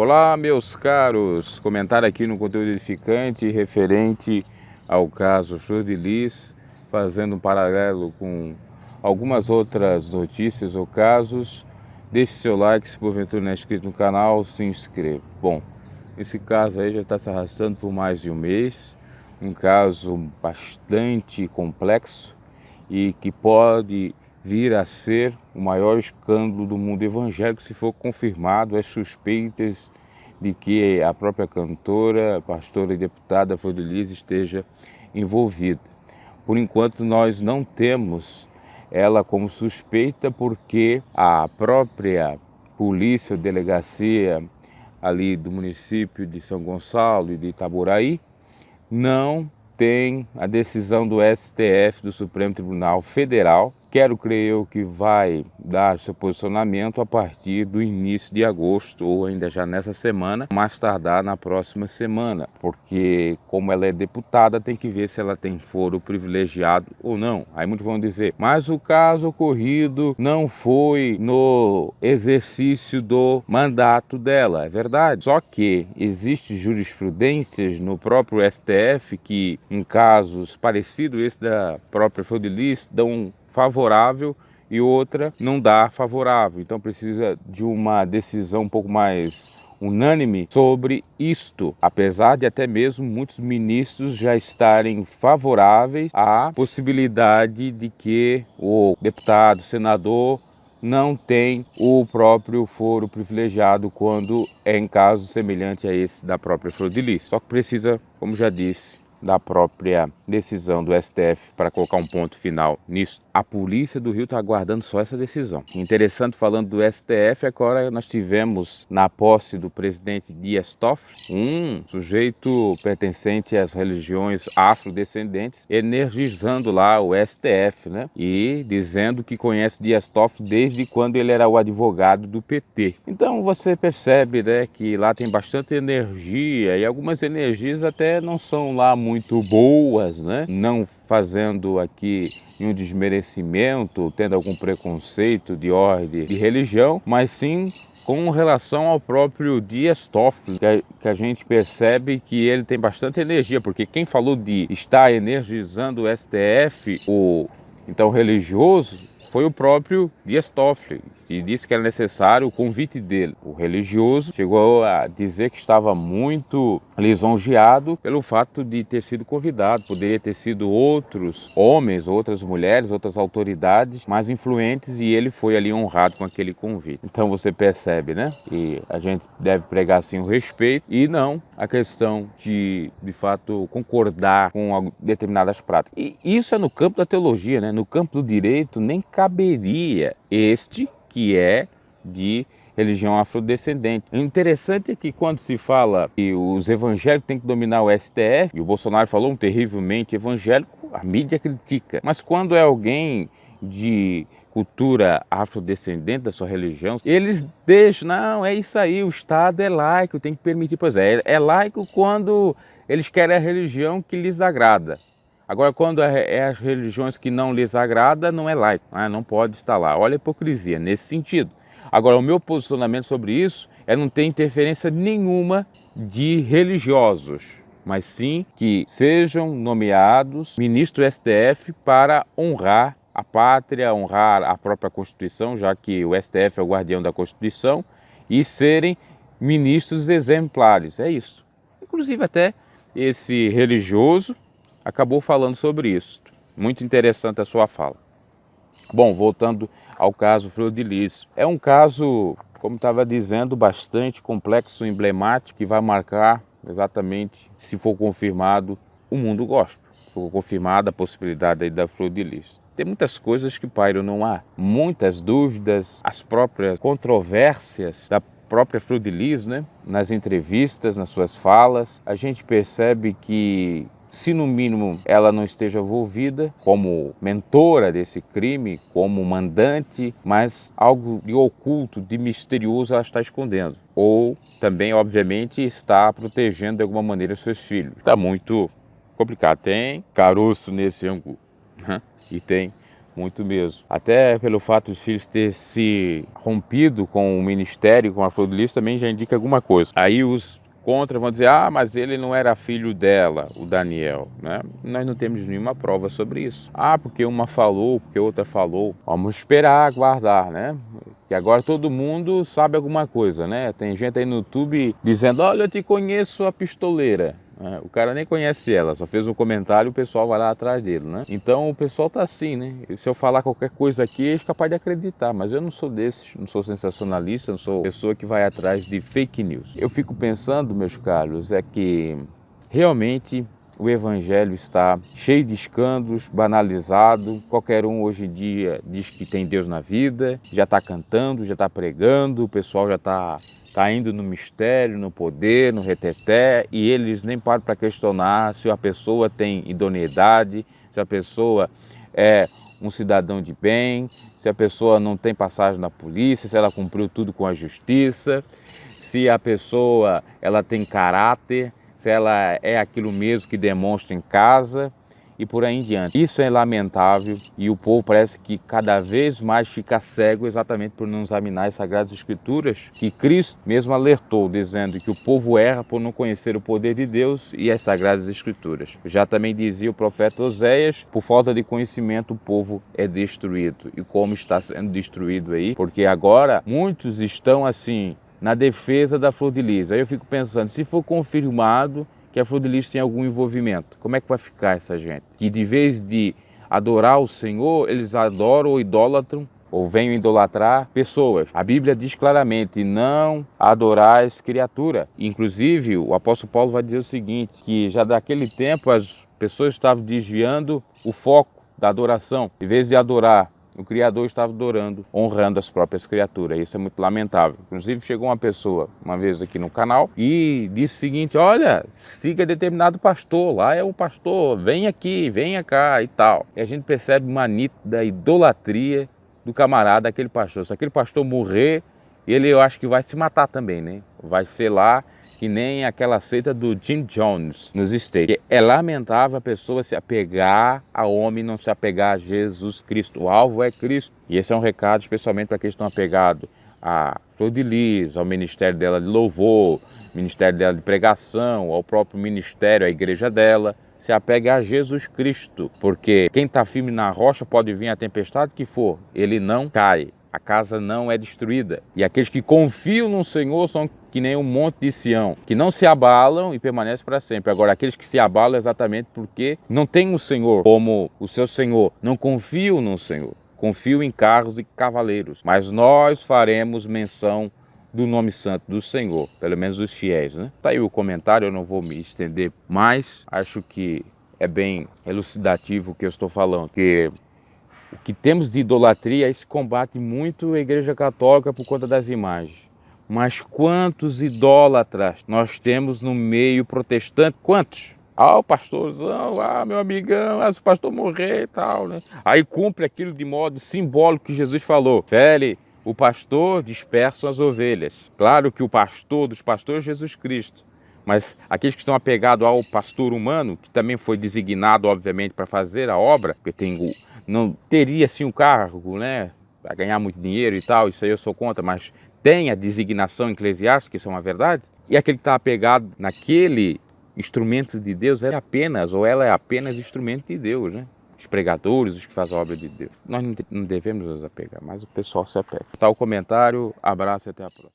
Olá, meus caros, comentário aqui no conteúdo edificante referente ao caso Flor de Lis, fazendo um paralelo com algumas outras notícias ou casos. Deixe seu like, se porventura não é inscrito no canal, se inscreva. Bom, esse caso aí já está se arrastando por mais de um mês, um caso bastante complexo e que pode vir a ser o maior escândalo do mundo evangélico se for confirmado as suspeitas de que a própria cantora, pastora e deputada Flor de Lis esteja envolvida. Por enquanto nós não temos ela como suspeita porque a própria polícia, delegacia ali do município de São Gonçalo e de Itaboraí não tem a decisão do STF, do Supremo Tribunal Federal. Quero crer eu que vai dar seu posicionamento a partir do início de agosto ou ainda já nessa semana, mais tardar na próxima semana, porque como ela é deputada tem que ver se ela tem foro privilegiado ou não. Aí muitos vão dizer, mas o caso ocorrido não foi no exercício do mandato dela, é verdade. Só que existe jurisprudências no próprio STF que em casos parecidos esse da própria Flor de Lis dão favorável e outra não dá favorável. Então precisa de uma decisão um pouco mais unânime sobre isto, apesar de até mesmo muitos ministros já estarem favoráveis à possibilidade de que o deputado, senador não tem o próprio foro privilegiado quando é em caso semelhante a esse da própria Flor de Lis. Só que precisa, como já disse, da própria decisão do STF para colocar um ponto final nisso. A polícia do Rio está aguardando só essa decisão. Interessante, falando do STF, agora nós tivemos na posse do presidente Dias Toffoli, um sujeito pertencente às religiões afrodescendentes, energizando lá o STF, né? E dizendo que conhece Dias Toffoli desde quando ele era o advogado do PT. Então você percebe, né, que lá tem bastante energia e algumas energias até não são lá muito boas, né? Não fazendo aqui um desmerecimento, tendo algum preconceito de ordem de religião, mas sim com relação ao próprio Dias Toffoli, que a gente percebe que ele tem bastante energia, porque quem falou de estar energizando o STF, o então religioso, foi o próprio Dias Toffoli, que disse que era necessário o convite dele. O religioso chegou a dizer que estava muito lisonjeado pelo fato de ter sido convidado. Poderia ter sido outros homens, outras mulheres, outras autoridades mais influentes e ele foi ali honrado com aquele convite. Então você percebe, né? Que a gente deve pregar assim o respeito e não a questão de fato, concordar com determinadas práticas. E isso é no campo da teologia, né? No campo do direito nem caberia este que é de religião afrodescendente. O interessante é que quando se fala que os evangélicos têm que dominar o STF, e o Bolsonaro falou um terrivelmente evangélico, a mídia critica. Mas quando é alguém de cultura afrodescendente da sua religião, eles deixam, não, é isso aí, o Estado é laico, tem que permitir. Pois é laico quando eles querem a religião que lhes agrada. Agora, quando é as religiões que não lhes agrada, não é laico, não pode estar lá. Olha a hipocrisia nesse sentido. Agora, o meu posicionamento sobre isso é não ter interferência nenhuma de religiosos, mas sim que sejam nomeados ministros do STF para honrar a pátria, honrar a própria Constituição, já que o STF é o guardião da Constituição, e serem ministros exemplares. É isso. Inclusive até esse religioso acabou falando sobre isso. Muito interessante a sua fala. Bom, voltando ao caso Flor de Lis. É um caso, como estava dizendo, bastante complexo, emblemático, que vai marcar exatamente, se for confirmado, o mundo gospel. Se for confirmada a possibilidade aí da Flor de Lis. Tem muitas coisas que pairam no ar, muitas dúvidas, as próprias controvérsias da própria Flor de Lis, né? Nas entrevistas, nas suas falas, a gente percebe que se no mínimo ela não esteja envolvida como mentora desse crime, como mandante, mas algo de oculto, de misterioso ela está escondendo. Ou também, obviamente, está protegendo de alguma maneira seus filhos. Está muito complicado. Tem caroço nesse angu, né? E tem muito mesmo. Até pelo fato dos filhos ter se rompido com o ministério, com a Flor de Lis, também já indica alguma coisa. Aí os contra vão dizer, ah, mas ele não era filho dela, o Daniel, né? Nós não temos nenhuma prova sobre isso. Ah, porque uma falou, porque outra falou. Vamos esperar, aguardar, né? Que agora todo mundo sabe alguma coisa, né? Tem gente aí no YouTube dizendo, olha, eu te conheço a pistoleira. O cara nem conhece ela, só fez um comentário e o pessoal vai lá atrás dele, né? Então o pessoal tá assim, né? Se eu falar qualquer coisa aqui, é capaz de acreditar, mas eu não sou desses, não sou sensacionalista, não sou pessoa que vai atrás de fake news. Eu fico pensando, meus caros, é que realmente o evangelho está cheio de escândalos, banalizado. Qualquer um hoje em dia diz que tem Deus na vida, já está cantando, já está pregando, o pessoal já está indo no mistério, no poder, no reteté, e eles nem param para questionar se a pessoa tem idoneidade, se a pessoa é um cidadão de bem, se a pessoa não tem passagem na polícia, se ela cumpriu tudo com a justiça, se a pessoa ela tem caráter, se ela é aquilo mesmo que demonstra em casa e por aí em diante. Isso é lamentável e o povo parece que cada vez mais fica cego exatamente por não examinar as Sagradas Escrituras, que Cristo mesmo alertou, dizendo que o povo erra por não conhecer o poder de Deus e as Sagradas Escrituras. Já também dizia o profeta Oséias, por falta de conhecimento o povo é destruído. E como está sendo destruído aí, porque agora muitos estão assim, na defesa da Flor de Lis. Aí eu fico pensando, se for confirmado que a Flor de Lis tem algum envolvimento, como é que vai ficar essa gente? Que de vez de adorar o Senhor, eles adoram ou idolatram, ou venham idolatrar pessoas. A Bíblia diz claramente, não adorais criatura. Inclusive, o apóstolo Paulo vai dizer o seguinte, que já daquele tempo as pessoas estavam desviando o foco da adoração. Em vez de adorar o Criador, estava adorando, honrando as próprias criaturas. Isso é muito lamentável. Inclusive, chegou uma pessoa, uma vez aqui no canal, e disse o seguinte, olha, siga determinado pastor, lá é o pastor, vem aqui, venha cá e tal. E a gente percebe uma nítida idolatria do camarada, aquele pastor. Se aquele pastor morrer, ele eu acho que vai se matar também, né? Vai ser lá que nem aquela seita do Jim Jones nos States. É lamentável a pessoa se apegar a homem, não se apegar a Jesus Cristo. O alvo é Cristo. E esse é um recado especialmente para aqueles que estão apegados a Flor de Lis, ao ministério dela de louvor, ministério dela de pregação, ao próprio ministério, à igreja dela. Se apegue a Jesus Cristo, porque quem está firme na rocha pode vir a tempestade que for, ele não cai. A casa não é destruída. E aqueles que confiam no Senhor são que nem um monte de Sião, que não se abalam e permanecem para sempre. Agora, aqueles que se abalam exatamente porque não têm o Senhor como o seu Senhor, não confiam no Senhor, confiam em carros e cavaleiros. Mas nós faremos menção do nome santo do Senhor, pelo menos os fiéis, né? Tá aí o comentário, eu não vou me estender mais. Acho que é bem elucidativo o que eu estou falando, que o que temos de idolatria, isso combate muito a Igreja Católica por conta das imagens. Mas quantos idólatras nós temos no meio protestante? Quantos? Ah, o pastorzão, meu amigão, se o pastor morrer e tal, né? Aí cumpre aquilo de modo simbólico que Jesus falou. Fere, o pastor dispersa as ovelhas. Claro que o pastor dos pastores é Jesus Cristo. Mas aqueles que estão apegados ao pastor humano, que também foi designado, obviamente, para fazer a obra, porque não teria, assim, um cargo, né, para ganhar muito dinheiro e tal, isso aí eu sou contra, mas tem a designação eclesiástica, isso é uma verdade. E aquele que está apegado naquele instrumento de Deus, ela é apenas instrumento de Deus, né? Os pregadores, os que fazem a obra de Deus. Nós não devemos nos apegar, mas o pessoal se apega. Tá o comentário, abraço e até a próxima.